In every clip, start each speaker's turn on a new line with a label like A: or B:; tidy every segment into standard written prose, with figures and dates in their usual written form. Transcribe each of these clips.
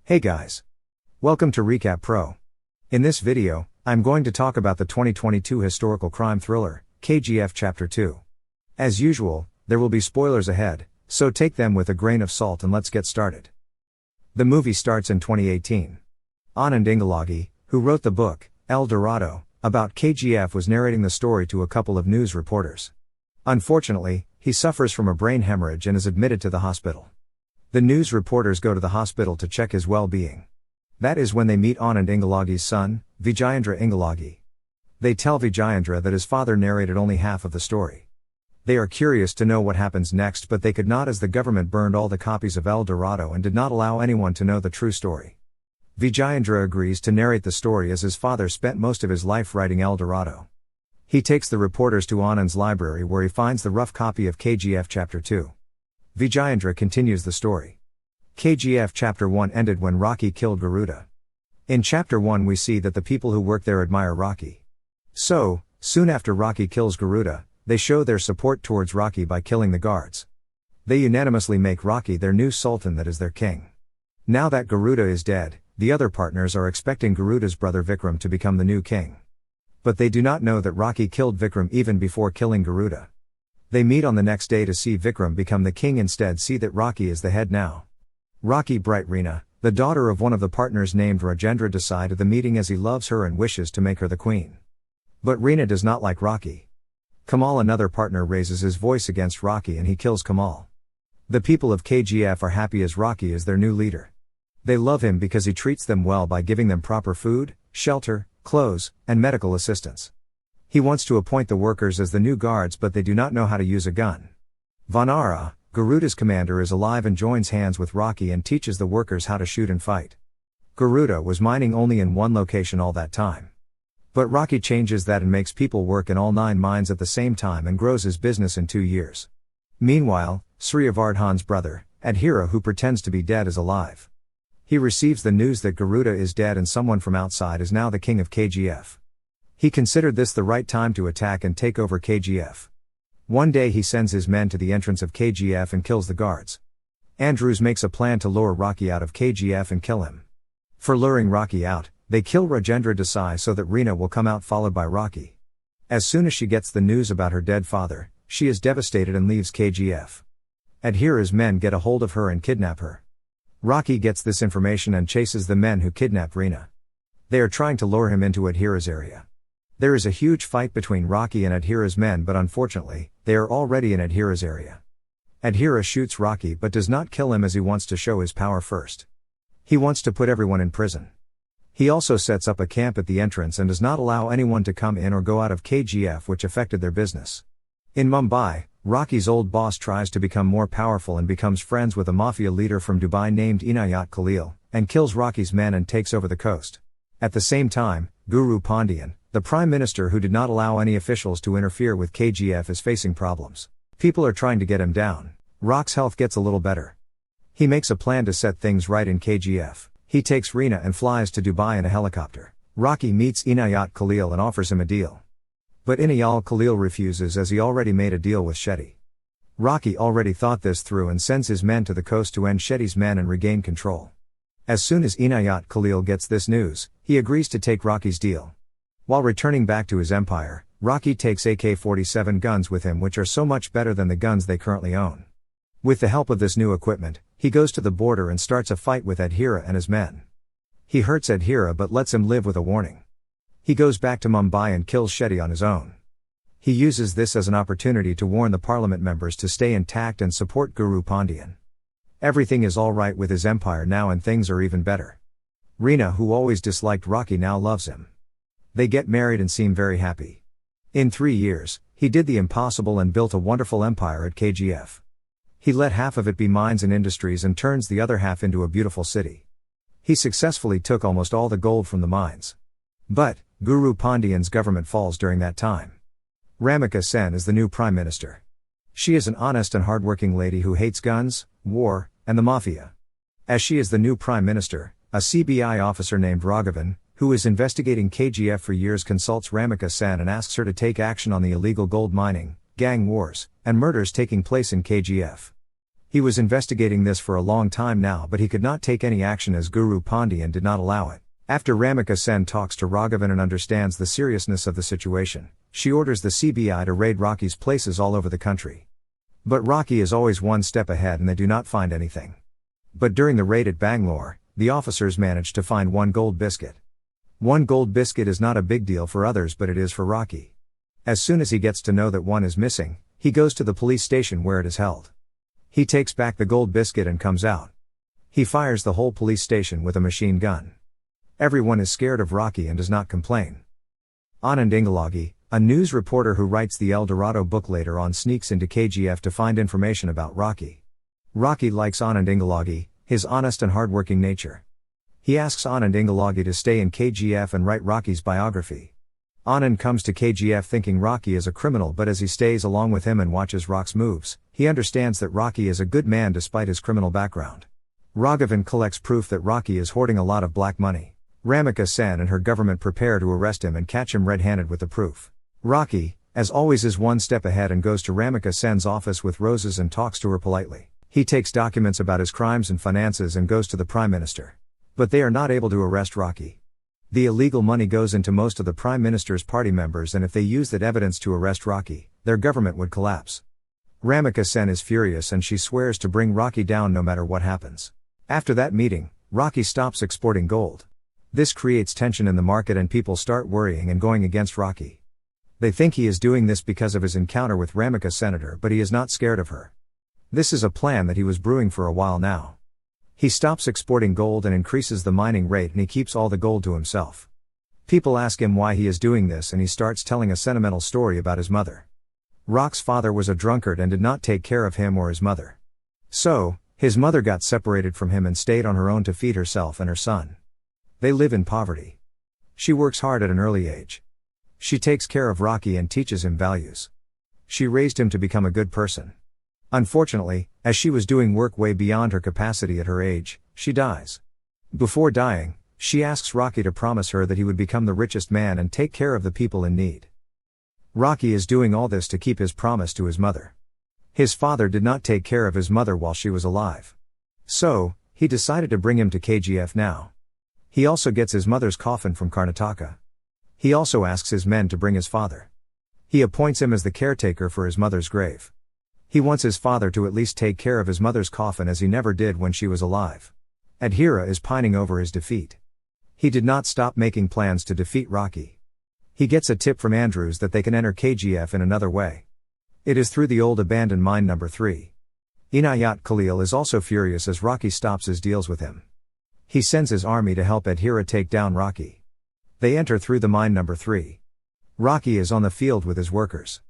A: Hey guys! Welcome to Recap Pro. In this video, I'm going to talk about the 2022 historical crime thriller, KGF Chapter 2. As usual, there will be spoilers ahead, so take them with a grain of salt and let's get started. The movie starts in 2018. Anand Ingalagi, who wrote the book, El Dorado, about KGF was narrating the story to a couple of news reporters. Unfortunately, he suffers from a brain hemorrhage and is admitted to the hospital. The news reporters go to the hospital to check his well-being. That is when they meet Anand Ingalagi's son, Vijayendra Ingalagi. They tell Vijayendra that his father narrated only half of the story. They are curious to know what happens next, but they could not, as the government burned all the copies of El Dorado and did not allow anyone to know the true story. Vijayendra agrees to narrate the story as his father spent most of his life writing El Dorado. He takes the reporters to Anand's library where he finds the rough copy of KGF Chapter 2. Vijayendra continues the story. KGF Chapter 1 ended when Rocky killed Garuda. In Chapter 1 we see that the people who work there admire Rocky. So, soon after Rocky kills Garuda, they show their support towards Rocky by killing the guards. They unanimously make Rocky their new sultan, that is their king. Now that Garuda is dead, the other partners are expecting Garuda's brother Vikram to become the new king. But they do not know that Rocky killed Vikram even before killing Garuda. They meet on the next day to see Vikram become the king, instead see that Rocky is the head now. Rocky bright Reena, the daughter of one of the partners named Rajendra Desai, at the meeting as he loves her and wishes to make her the queen. But Reena does not like Rocky. Kamal, another partner, raises his voice against Rocky and he kills Kamal. The people of KGF are happy as Rocky is their new leader. They love him because he treats them well by giving them proper food, shelter, clothes, and medical assistance. He wants to appoint the workers as the new guards, but they do not know how to use a gun. Vanara, Garuda's commander, is alive and joins hands with Rocky and teaches the workers how to shoot and fight. Garuda was mining only in one location all that time. But Rocky changes that and makes people work in all 9 mines at the same time and grows his business in 2 years. Meanwhile, Suryavardhan's brother, Adhira, who pretends to be dead, is alive. He receives the news that Garuda is dead and someone from outside is now the king of KGF. He considered this the right time to attack and take over KGF. One day he sends his men to the entrance of KGF and kills the guards. Andrews makes a plan to lure Rocky out of KGF and kill him. For luring Rocky out, they kill Rajendra Desai so that Reena will come out, followed by Rocky. As soon as she gets the news about her dead father, she is devastated and leaves KGF. Adhira's men get a hold of her and kidnap her. Rocky gets this information and chases the men who kidnapped Reena. They are trying to lure him into Adhira's area. There is a huge fight between Rocky and Adhira's men, but unfortunately, they are already in Adhira's area. Adhira shoots Rocky but does not kill him as he wants to show his power first. He wants to put everyone in prison. He also sets up a camp at the entrance and does not allow anyone to come in or go out of KGF, which affected their business. In Mumbai, Rocky's old boss tries to become more powerful and becomes friends with a mafia leader from Dubai named Inayat Khalil, and kills Rocky's men and takes over the coast. At the same time, Guru Pandian, the prime minister who did not allow any officials to interfere with KGF, is facing problems. People are trying to get him down. Rock's health gets a little better. He makes a plan to set things right in KGF. He takes Reena and flies to Dubai in a helicopter. Rocky meets Inayat Khalil and offers him a deal. But Inayat Khalil refuses as he already made a deal with Shetty. Rocky already thought this through and sends his men to the coast to end Shetty's men and regain control. As soon as Inayat Khalil gets this news, he agrees to take Rocky's deal. While returning back to his empire, Rocky takes AK-47 guns with him, which are so much better than the guns they currently own. With the help of this new equipment, he goes to the border and starts a fight with Adhira and his men. He hurts Adhira but lets him live with a warning. He goes back to Mumbai and kills Shetty on his own. He uses this as an opportunity to warn the parliament members to stay intact and support Guru Pandian. Everything is alright with his empire now and things are even better. Reena, who always disliked Rocky, now loves him. They get married and seem very happy. In 3 years, he did the impossible and built a wonderful empire at KGF. He let half of it be mines and industries and turns the other half into a beautiful city. He successfully took almost all the gold from the mines. But, Guru Pandian's government falls during that time. Ramika Sen is the new prime minister. She is an honest and hardworking lady who hates guns, war, and the mafia. As she is the new prime minister, a CBI officer named Raghavan, who is investigating KGF for years, consults Ramika Sen and asks her to take action on the illegal gold mining, gang wars, and murders taking place in KGF. He was investigating this for a long time now, but he could not take any action as Guru Pandian did not allow it. After Ramika Sen talks to Raghavan and understands the seriousness of the situation, she orders the CBI to raid Rocky's places all over the country. But Rocky is always one step ahead and they do not find anything. But during the raid at Bangalore, the officers manage to find one gold biscuit. One gold biscuit is not a big deal for others, but it is for Rocky. As soon as he gets to know that one is missing, he goes to the police station where it is held. He takes back the gold biscuit and comes out. He fires the whole police station with a machine gun. Everyone is scared of Rocky and does not complain. Anand Ingalagi, a news reporter who writes the El Dorado book, later on sneaks into KGF to find information about Rocky. Rocky likes Anand Ingalagi, his honest and hardworking nature. He asks Anand Ingalagi to stay in KGF and write Rocky's biography. Anand comes to KGF thinking Rocky is a criminal, but as he stays along with him and watches Rock's moves, he understands that Rocky is a good man despite his criminal background. Raghavan collects proof that Rocky is hoarding a lot of black money. Ramika Sen and her government prepare to arrest him and catch him red-handed with the proof. Rocky, as always, is one step ahead and goes to Ramika Sen's office with roses and talks to her politely. He takes documents about his crimes and finances and goes to the Prime Minister. But they are not able to arrest Rocky. The illegal money goes into most of the Prime Minister's party members, and if they use that evidence to arrest Rocky, their government would collapse. Ramika Sen is furious and she swears to bring Rocky down no matter what happens. After that meeting, Rocky stops exporting gold. This creates tension in the market and people start worrying and going against Rocky. They think he is doing this because of his encounter with Ramika Senator, but he is not scared of her. This is a plan that he was brewing for a while now. He stops exporting gold and increases the mining rate, and he keeps all the gold to himself. People ask him why he is doing this and he starts telling a sentimental story about his mother. Rock's father was a drunkard and did not take care of him or his mother. So, his mother got separated from him and stayed on her own to feed herself and her son. They live in poverty. She works hard at an early age. She takes care of Rocky and teaches him values. She raised him to become a good person. Unfortunately, as she was doing work way beyond her capacity at her age, she dies. Before dying, she asks Rocky to promise her that he would become the richest man and take care of the people in need. Rocky is doing all this to keep his promise to his mother. His father did not take care of his mother while she was alive. So, he decided to bring him to KGF now. He also gets his mother's coffin from Karnataka. He also asks his men to bring his father. He appoints him as the caretaker for his mother's grave. He wants his father to at least take care of his mother's coffin, as he never did when she was alive. Adhira is pining over his defeat. He did not stop making plans to defeat Rocky. He gets a tip from Andrews that they can enter KGF in another way. It is through the old abandoned mine number 3. Inayat Khalil is also furious as Rocky stops his deals with him. He sends his army to help Adhira take down Rocky. They enter through the mine number 3. Rocky is on the field with his workers.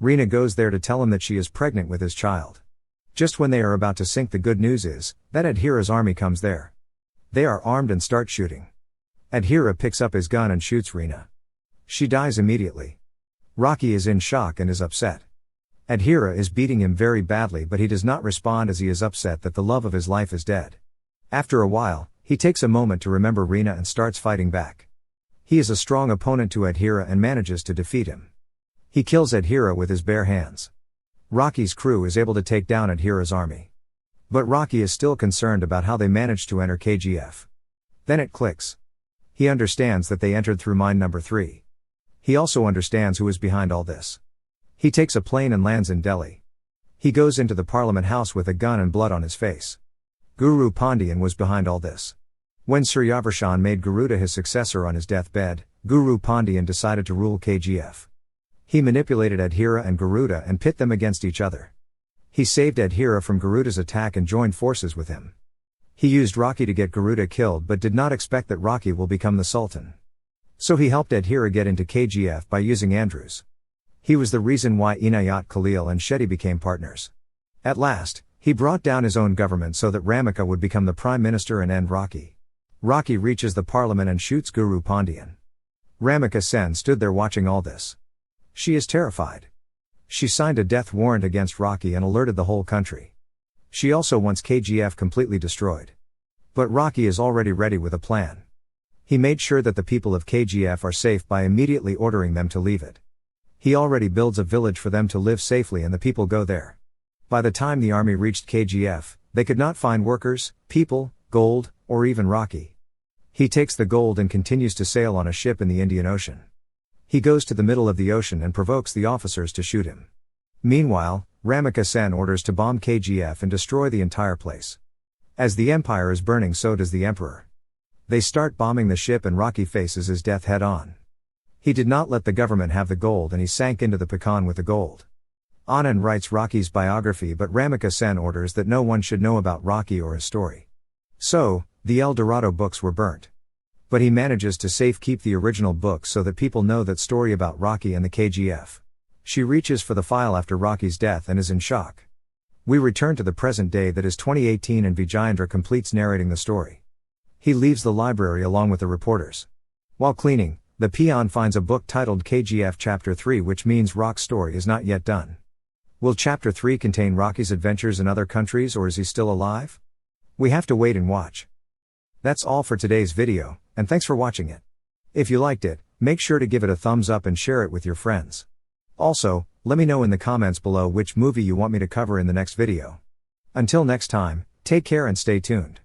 A: Reena goes there to tell him that she is pregnant with his child. Just when they are about to sink, the good news is that Adhira's army comes there. They are armed and start shooting. Adhira picks up his gun and shoots Reena. She dies immediately. Rocky is in shock and is upset. Adhira is beating him very badly, but he does not respond as he is upset that the love of his life is dead. After a while, he takes a moment to remember Reena and starts fighting back. He is a strong opponent to Adhira and manages to defeat him. He kills Adhira with his bare hands. Rocky's crew is able to take down Adhira's army. But Rocky is still concerned about how they managed to enter KGF. Then it clicks. He understands that they entered through mine number 3. He also understands who is behind all this. He takes a plane and lands in Delhi. He goes into the Parliament House with a gun and blood on his face. Guru Pandian was behind all this. When Suryavarshan made Garuda his successor on his deathbed, Guru Pandian decided to rule KGF. He manipulated Adhira and Garuda and pit them against each other. He saved Adhira from Garuda's attack and joined forces with him. He used Rocky to get Garuda killed but did not expect that Rocky will become the Sultan. So he helped Adhira get into KGF by using Andrews. He was the reason why Inayat Khalil and Shetty became partners. At last, he brought down his own government so that Ramika would become the Prime Minister and end Rocky. Rocky reaches the parliament and shoots Guru Pandian. Ramika Sen stood there watching all this. She is terrified. She signed a death warrant against Rocky and alerted the whole country. She also wants KGF completely destroyed. But Rocky is already ready with a plan. He made sure that the people of KGF are safe by immediately ordering them to leave it. He already builds a village for them to live safely and the people go there. By the time the army reached KGF, they could not find workers, people, gold, or even Rocky. He takes the gold and continues to sail on a ship in the Indian Ocean. He goes to the middle of the ocean and provokes the officers to shoot him. Meanwhile, Ramika Sen orders to bomb KGF and destroy the entire place. As the empire is burning, so does the emperor. They start bombing the ship and Rocky faces his death head on. He did not let the government have the gold and he sank into the Pecan with the gold. Anand writes Rocky's biography, but Ramika Sen orders that no one should know about Rocky or his story. So, the El Dorado books were burnt. But he manages to safekeep the original books so that people know that story about Rocky and the KGF. She reaches for the file after Rocky's death and is in shock. We return to the present day, that is 2018, and Vijayendra completes narrating the story. He leaves the library along with the reporters. While cleaning, the peon finds a book titled KGF Chapter 3, which means Rock's story is not yet done. Will Chapter 3 contain Rocky's adventures in other countries, or is he still alive? We have to wait and watch. That's all for today's video, and thanks for watching it. If you liked it, make sure to give it a thumbs up and share it with your friends. Also, let me know in the comments below which movie you want me to cover in the next video. Until next time, take care and stay tuned.